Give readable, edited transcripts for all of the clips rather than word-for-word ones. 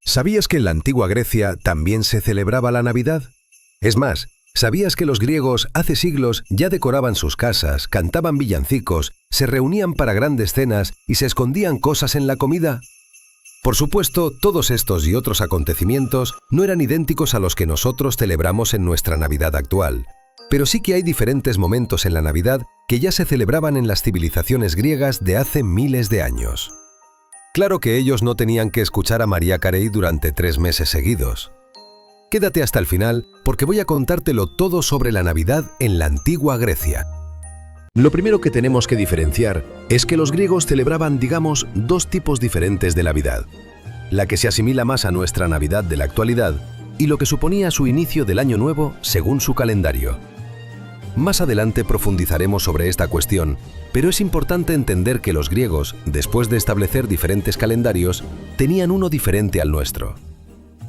¿Sabías que en la antigua Grecia también se celebraba la Navidad? Es más, ¿sabías que los griegos hace siglos ya decoraban sus casas, cantaban villancicos, se reunían para grandes cenas y se escondían cosas en la comida? Por supuesto, todos estos y otros acontecimientos no eran idénticos a los que nosotros celebramos en nuestra Navidad actual, pero sí que hay diferentes momentos en la Navidad que ya se celebraban en las civilizaciones griegas de hace miles de años. Claro que ellos no tenían que escuchar a Mariah Carey durante 3 meses seguidos. Quédate hasta el final porque voy a contártelo todo sobre la Navidad en la antigua Grecia. Lo primero que tenemos que diferenciar es que los griegos celebraban, digamos, 2 tipos diferentes de Navidad. La que se asimila más a nuestra Navidad de la actualidad y lo que suponía su inicio del Año Nuevo según su calendario. Más adelante profundizaremos sobre esta cuestión, pero es importante entender que los griegos, después de establecer diferentes calendarios, tenían uno diferente al nuestro.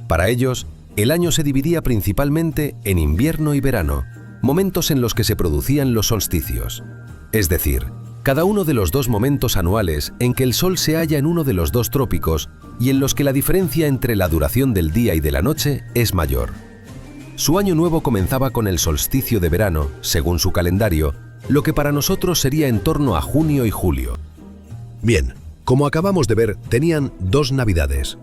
Para ellos, el año se dividía principalmente en invierno y verano, momentos en los que se producían los solsticios. Es decir, cada uno de los 2 momentos anuales en que el sol se halla en uno de los 2 trópicos y en los que la diferencia entre la duración del día y de la noche es mayor. Su año nuevo comenzaba con el solsticio de verano, según su calendario, lo que para nosotros sería en torno a junio y julio. Bien, como acabamos de ver, tenían 2 navidades.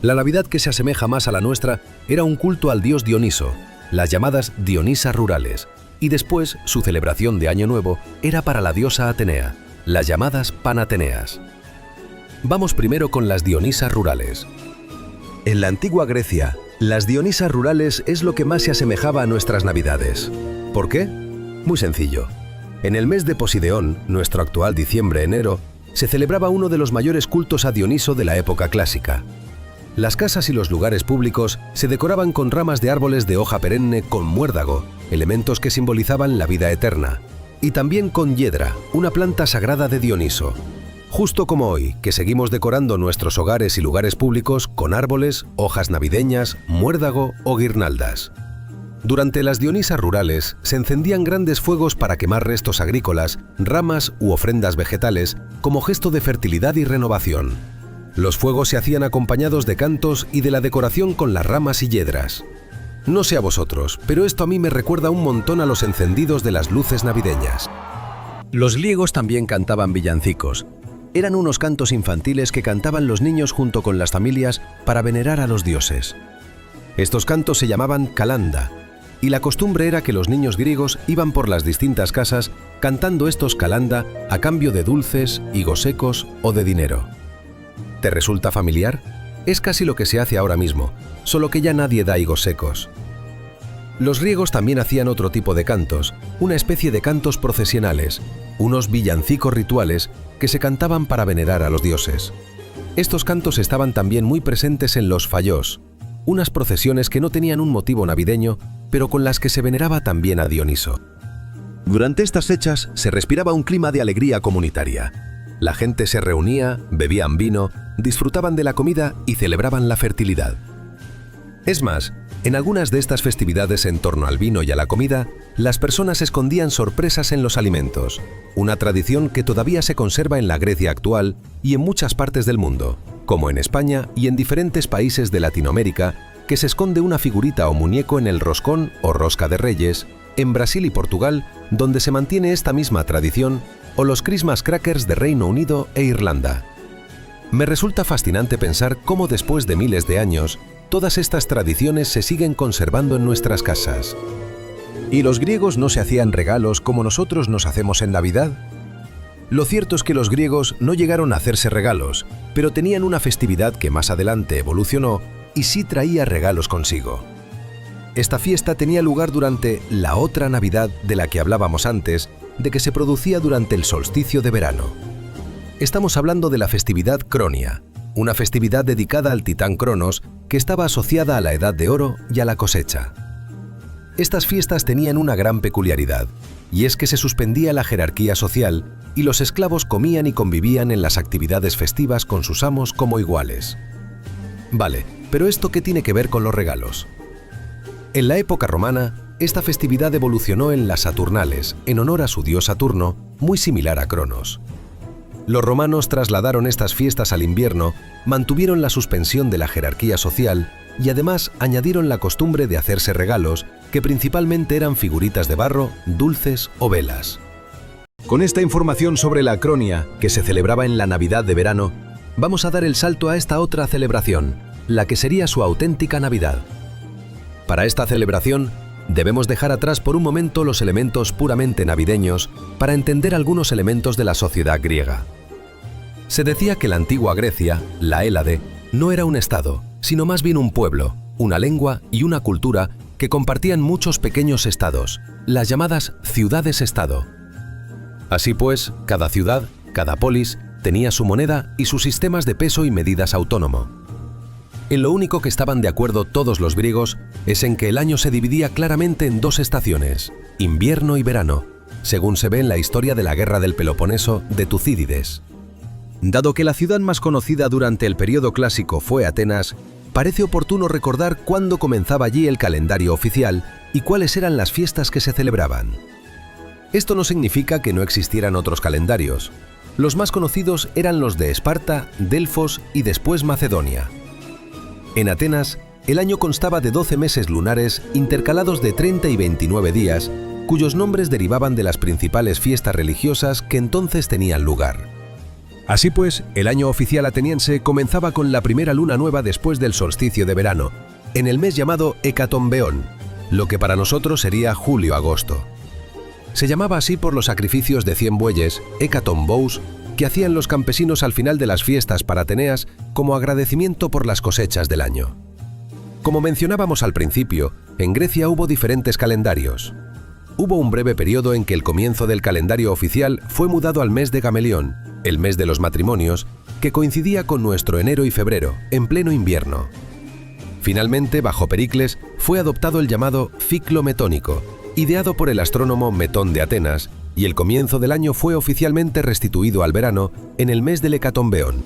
La Navidad que se asemeja más a la nuestra era un culto al dios Dioniso, las llamadas Dionisas rurales, y después su celebración de Año Nuevo era para la diosa Atenea, las llamadas Panateneas. Vamos primero con las Dionisas rurales. En la antigua Grecia, las Dionisas rurales es lo que más se asemejaba a nuestras Navidades. ¿Por qué? Muy sencillo. En el mes de Posideón, nuestro actual diciembre-enero, se celebraba uno de los mayores cultos a Dioniso de la época clásica. Las casas y los lugares públicos se decoraban con ramas de árboles de hoja perenne con muérdago, elementos que simbolizaban la vida eterna, y también con hiedra, una planta sagrada de Dioniso. Justo como hoy, que seguimos decorando nuestros hogares y lugares públicos con árboles, hojas navideñas, muérdago o guirnaldas. Durante las Dionisas rurales se encendían grandes fuegos para quemar restos agrícolas, ramas u ofrendas vegetales como gesto de fertilidad y renovación. Los fuegos se hacían acompañados de cantos y de la decoración con las ramas y hiedras. No sé a vosotros, pero esto a mí me recuerda un montón a los encendidos de las luces navideñas. Los griegos también cantaban villancicos. Eran unos cantos infantiles que cantaban los niños junto con las familias para venerar a los dioses. Estos cantos se llamaban kalanda, y la costumbre era que los niños griegos iban por las distintas casas cantando estos kalanda a cambio de dulces, higos secos o de dinero. ¿Te resulta familiar? Es casi lo que se hace ahora mismo, solo que ya nadie da higos secos. Los griegos también hacían otro tipo de cantos, una especie de cantos procesionales, unos villancicos rituales que se cantaban para venerar a los dioses. Estos cantos estaban también muy presentes en los fayós, unas procesiones que no tenían un motivo navideño, pero con las que se veneraba también a Dioniso. Durante estas fechas se respiraba un clima de alegría comunitaria. La gente se reunía, bebían vino, disfrutaban de la comida y celebraban la fertilidad. Es más, en algunas de estas festividades en torno al vino y a la comida, las personas escondían sorpresas en los alimentos, una tradición que todavía se conserva en la Grecia actual y en muchas partes del mundo, como en España y en diferentes países de Latinoamérica, que se esconde una figurita o muñeco en el roscón o rosca de Reyes, en Brasil y Portugal, donde se mantiene esta misma tradición, o los Christmas crackers de Reino Unido e Irlanda. Me resulta fascinante pensar cómo después de miles de años, todas estas tradiciones se siguen conservando en nuestras casas. ¿Y los griegos no se hacían regalos como nosotros nos hacemos en Navidad? Lo cierto es que los griegos no llegaron a hacerse regalos, pero tenían una festividad que más adelante evolucionó y sí traía regalos consigo. Esta fiesta tenía lugar durante la otra Navidad de la que hablábamos antes, de que se producía durante el solsticio de verano. Estamos hablando de la festividad Cronia, una festividad dedicada al titán Cronos que estaba asociada a la Edad de Oro y a la cosecha. Estas fiestas tenían una gran peculiaridad, y es que se suspendía la jerarquía social y los esclavos comían y convivían en las actividades festivas con sus amos como iguales. Vale, pero ¿esto qué tiene que ver con los regalos? En la época romana, esta festividad evolucionó en las Saturnales, en honor a su dios Saturno, muy similar a Cronos. Los romanos trasladaron estas fiestas al invierno, mantuvieron la suspensión de la jerarquía social y además añadieron la costumbre de hacerse regalos, que principalmente eran figuritas de barro, dulces o velas. Con esta información sobre la Acronia, que se celebraba en la Navidad de verano, vamos a dar el salto a esta otra celebración, la que sería su auténtica Navidad. Para esta celebración, debemos dejar atrás por un momento los elementos puramente navideños para entender algunos elementos de la sociedad griega. Se decía que la antigua Grecia, la Hélade, no era un estado, sino más bien un pueblo, una lengua y una cultura que compartían muchos pequeños estados, las llamadas ciudades-estado. Así pues, cada ciudad, cada polis, tenía su moneda y sus sistemas de peso y medidas autónomo. En lo único que estaban de acuerdo todos los griegos es en que el año se dividía claramente en dos estaciones, invierno y verano, según se ve en la historia de la Guerra del Peloponeso de Tucídides. Dado que la ciudad más conocida durante el periodo clásico fue Atenas, parece oportuno recordar cuándo comenzaba allí el calendario oficial y cuáles eran las fiestas que se celebraban. Esto no significa que no existieran otros calendarios. Los más conocidos eran los de Esparta, Delfos y después Macedonia. En Atenas, el año constaba de 12 meses lunares intercalados de 30 y 29 días, cuyos nombres derivaban de las principales fiestas religiosas que entonces tenían lugar. Así pues, el año oficial ateniense comenzaba con la primera luna nueva después del solsticio de verano, en el mes llamado Hecatombeón, lo que para nosotros sería julio-agosto. Se llamaba así por los sacrificios de 100 bueyes, hecatombous, que hacían los campesinos al final de las fiestas parateneas como agradecimiento por las cosechas del año. Como mencionábamos al principio, en Grecia hubo diferentes calendarios. Hubo un breve periodo en que el comienzo del calendario oficial fue mudado al mes de Gamelión, el mes de los matrimonios, que coincidía con nuestro enero y febrero, en pleno invierno. Finalmente, bajo Pericles, fue adoptado el llamado ciclo metónico, ideado por el astrónomo Metón de Atenas, y el comienzo del año fue oficialmente restituido al verano en el mes del Hecatombeón.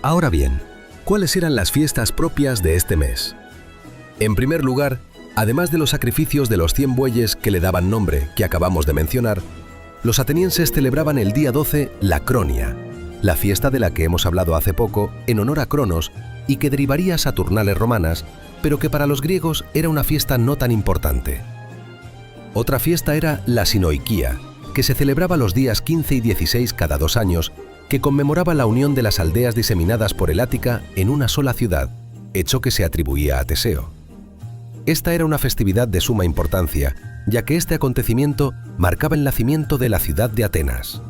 Ahora bien, ¿cuáles eran las fiestas propias de este mes? En primer lugar, además de los sacrificios de los 100 bueyes que le daban nombre, que acabamos de mencionar, los atenienses celebraban el día 12 la Acronia, la fiesta de la que hemos hablado hace poco en honor a Cronos y que derivaría a Saturnales romanas, pero que para los griegos era una fiesta no tan importante. Otra fiesta era la Sinoiquía, que se celebraba los días 15 y 16 cada 2 años, que conmemoraba la unión de las aldeas diseminadas por el Ática en una sola ciudad, hecho que se atribuía a Teseo. Esta era una festividad de suma importancia, ya que este acontecimiento marcaba el nacimiento de la ciudad de Atenas.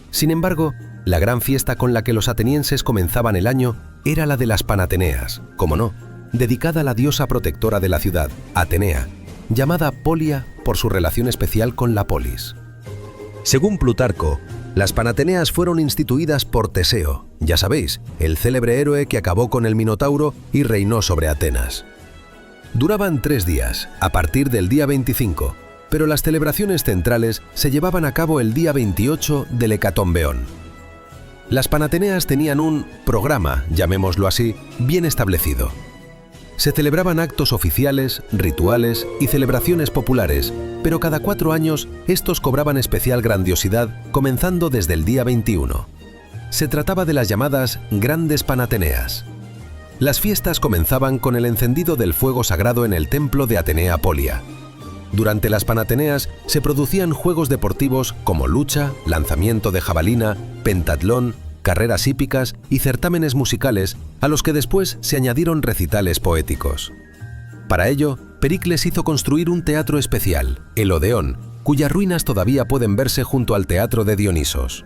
Sin embargo, la gran fiesta con la que los atenienses comenzaban el año era la de las Panateneas, como no, dedicada a la diosa protectora de la ciudad, Atenea, llamada Polia por su relación especial con la polis. Según Plutarco, las Panateneas fueron instituidas por Teseo, ya sabéis, el célebre héroe que acabó con el Minotauro y reinó sobre Atenas. Duraban 3 días, a partir del día 25, pero las celebraciones centrales se llevaban a cabo el día 28 del Hecatombeón. Las Panateneas tenían un programa, llamémoslo así, bien establecido. Se celebraban actos oficiales, rituales y celebraciones populares, pero cada 4 años estos cobraban especial grandiosidad, comenzando desde el día 21. Se trataba de las llamadas Grandes Panateneas. Las fiestas comenzaban con el encendido del fuego sagrado en el templo de Atenea Polia. Durante las Panateneas se producían juegos deportivos como lucha, lanzamiento de jabalina, pentatlón, carreras hípicas y certámenes musicales, a los que después se añadieron recitales poéticos. Para ello, Pericles hizo construir un teatro especial, el Odeón, cuyas ruinas todavía pueden verse junto al teatro de Dionisos.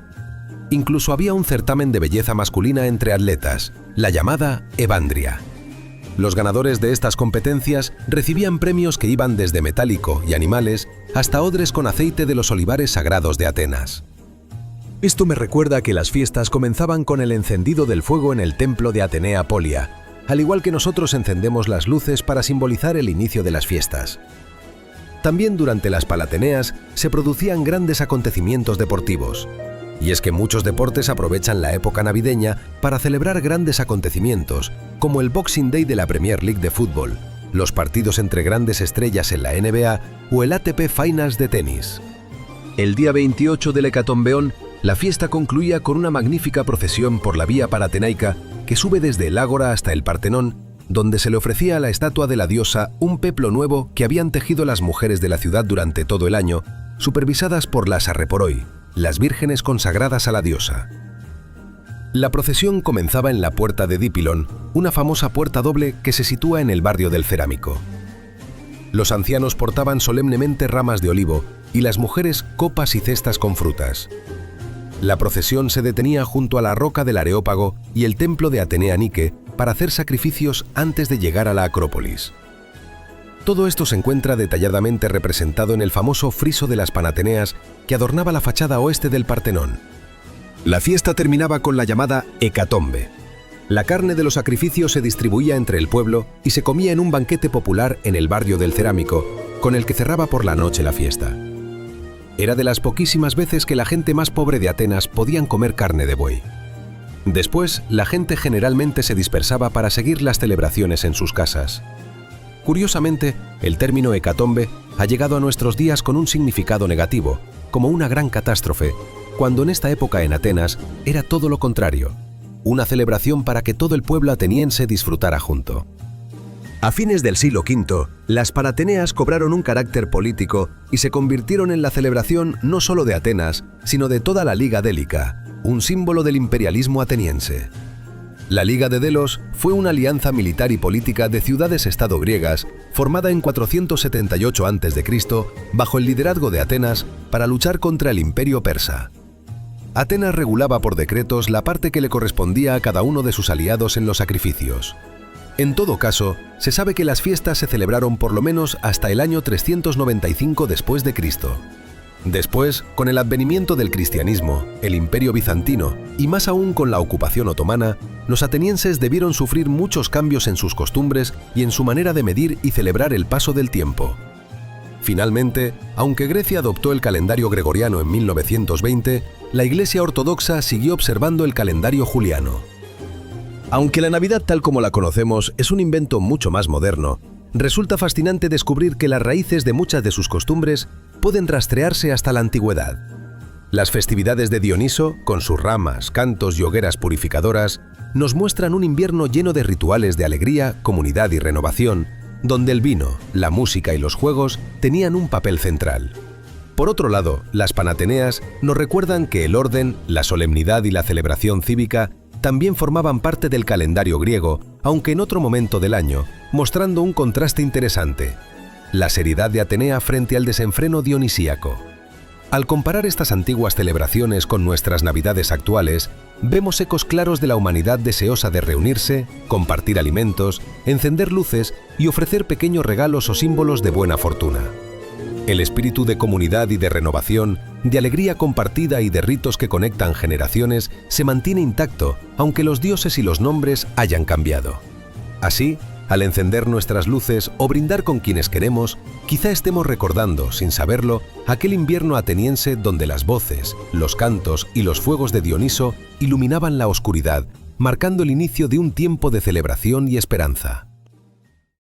Incluso había un certamen de belleza masculina entre atletas, la llamada Evandria. Los ganadores de estas competencias recibían premios que iban desde metálico y animales hasta odres con aceite de los olivares sagrados de Atenas. Esto me recuerda que las fiestas comenzaban con el encendido del fuego en el templo de Atenea Polia, al igual que nosotros encendemos las luces para simbolizar el inicio de las fiestas. También durante las Panateneas se producían grandes acontecimientos deportivos. Y es que muchos deportes aprovechan la época navideña para celebrar grandes acontecimientos, como el Boxing Day de la Premier League de fútbol, los partidos entre grandes estrellas en la NBA o el ATP Finals de tenis. El día 28 del Hecatombeón La fiesta concluía con una magnífica procesión por la vía panatenaica que sube desde el ágora hasta el Partenón, donde se le ofrecía a la estatua de la diosa un peplo nuevo que habían tejido las mujeres de la ciudad durante todo el año, supervisadas por las arreporoi, las vírgenes consagradas a la diosa. La procesión comenzaba en la puerta de Dipilón, una famosa puerta doble que se sitúa en el barrio del Cerámico. Los ancianos portaban solemnemente ramas de olivo y las mujeres copas y cestas con frutas. La procesión se detenía junto a la roca del Areópago y el templo de Atenea Nike para hacer sacrificios antes de llegar a la Acrópolis. Todo esto se encuentra detalladamente representado en el famoso friso de las Panateneas que adornaba la fachada oeste del Partenón. La fiesta terminaba con la llamada hecatombe. La carne de los sacrificios se distribuía entre el pueblo y se comía en un banquete popular en el barrio del Cerámico, con el que cerraba por la noche la fiesta. Era de las poquísimas veces que la gente más pobre de Atenas podían comer carne de buey. Después, la gente generalmente se dispersaba para seguir las celebraciones en sus casas. Curiosamente, el término hecatombe ha llegado a nuestros días con un significado negativo, como una gran catástrofe, cuando en esta época en Atenas era todo lo contrario, una celebración para que todo el pueblo ateniense disfrutara junto. A fines del siglo V, las Panateneas cobraron un carácter político y se convirtieron en la celebración no solo de Atenas, sino de toda la Liga Délica, un símbolo del imperialismo ateniense. La Liga de Delos fue una alianza militar y política de ciudades-estado griegas formada en 478 a.C. bajo el liderazgo de Atenas para luchar contra el imperio persa. Atenas regulaba por decretos la parte que le correspondía a cada uno de sus aliados en los sacrificios. En todo caso, se sabe que las fiestas se celebraron por lo menos hasta el año 395 después de Cristo. Después, con el advenimiento del cristianismo, el imperio bizantino y más aún con la ocupación otomana, los atenienses debieron sufrir muchos cambios en sus costumbres y en su manera de medir y celebrar el paso del tiempo. Finalmente, aunque Grecia adoptó el calendario gregoriano en 1920, la Iglesia Ortodoxa siguió observando el calendario juliano. Aunque la Navidad tal como la conocemos es un invento mucho más moderno, resulta fascinante descubrir que las raíces de muchas de sus costumbres pueden rastrearse hasta la antigüedad. Las festividades de Dioniso, con sus ramas, cantos y hogueras purificadoras, nos muestran un invierno lleno de rituales de alegría, comunidad y renovación, donde el vino, la música y los juegos tenían un papel central. Por otro lado, las Panateneas nos recuerdan que el orden, la solemnidad y la celebración cívica también formaban parte del calendario griego, aunque en otro momento del año, mostrando un contraste interesante: la seriedad de Atenea frente al desenfreno dionisíaco. Al comparar estas antiguas celebraciones con nuestras Navidades actuales, vemos ecos claros de la humanidad deseosa de reunirse, compartir alimentos, encender luces y ofrecer pequeños regalos o símbolos de buena fortuna. El espíritu de comunidad y de renovación, de alegría compartida y de ritos que conectan generaciones se mantiene intacto, aunque los dioses y los nombres hayan cambiado. Así, al encender nuestras luces o brindar con quienes queremos, quizá estemos recordando, sin saberlo, aquel invierno ateniense donde las voces, los cantos y los fuegos de Dioniso iluminaban la oscuridad, marcando el inicio de un tiempo de celebración y esperanza.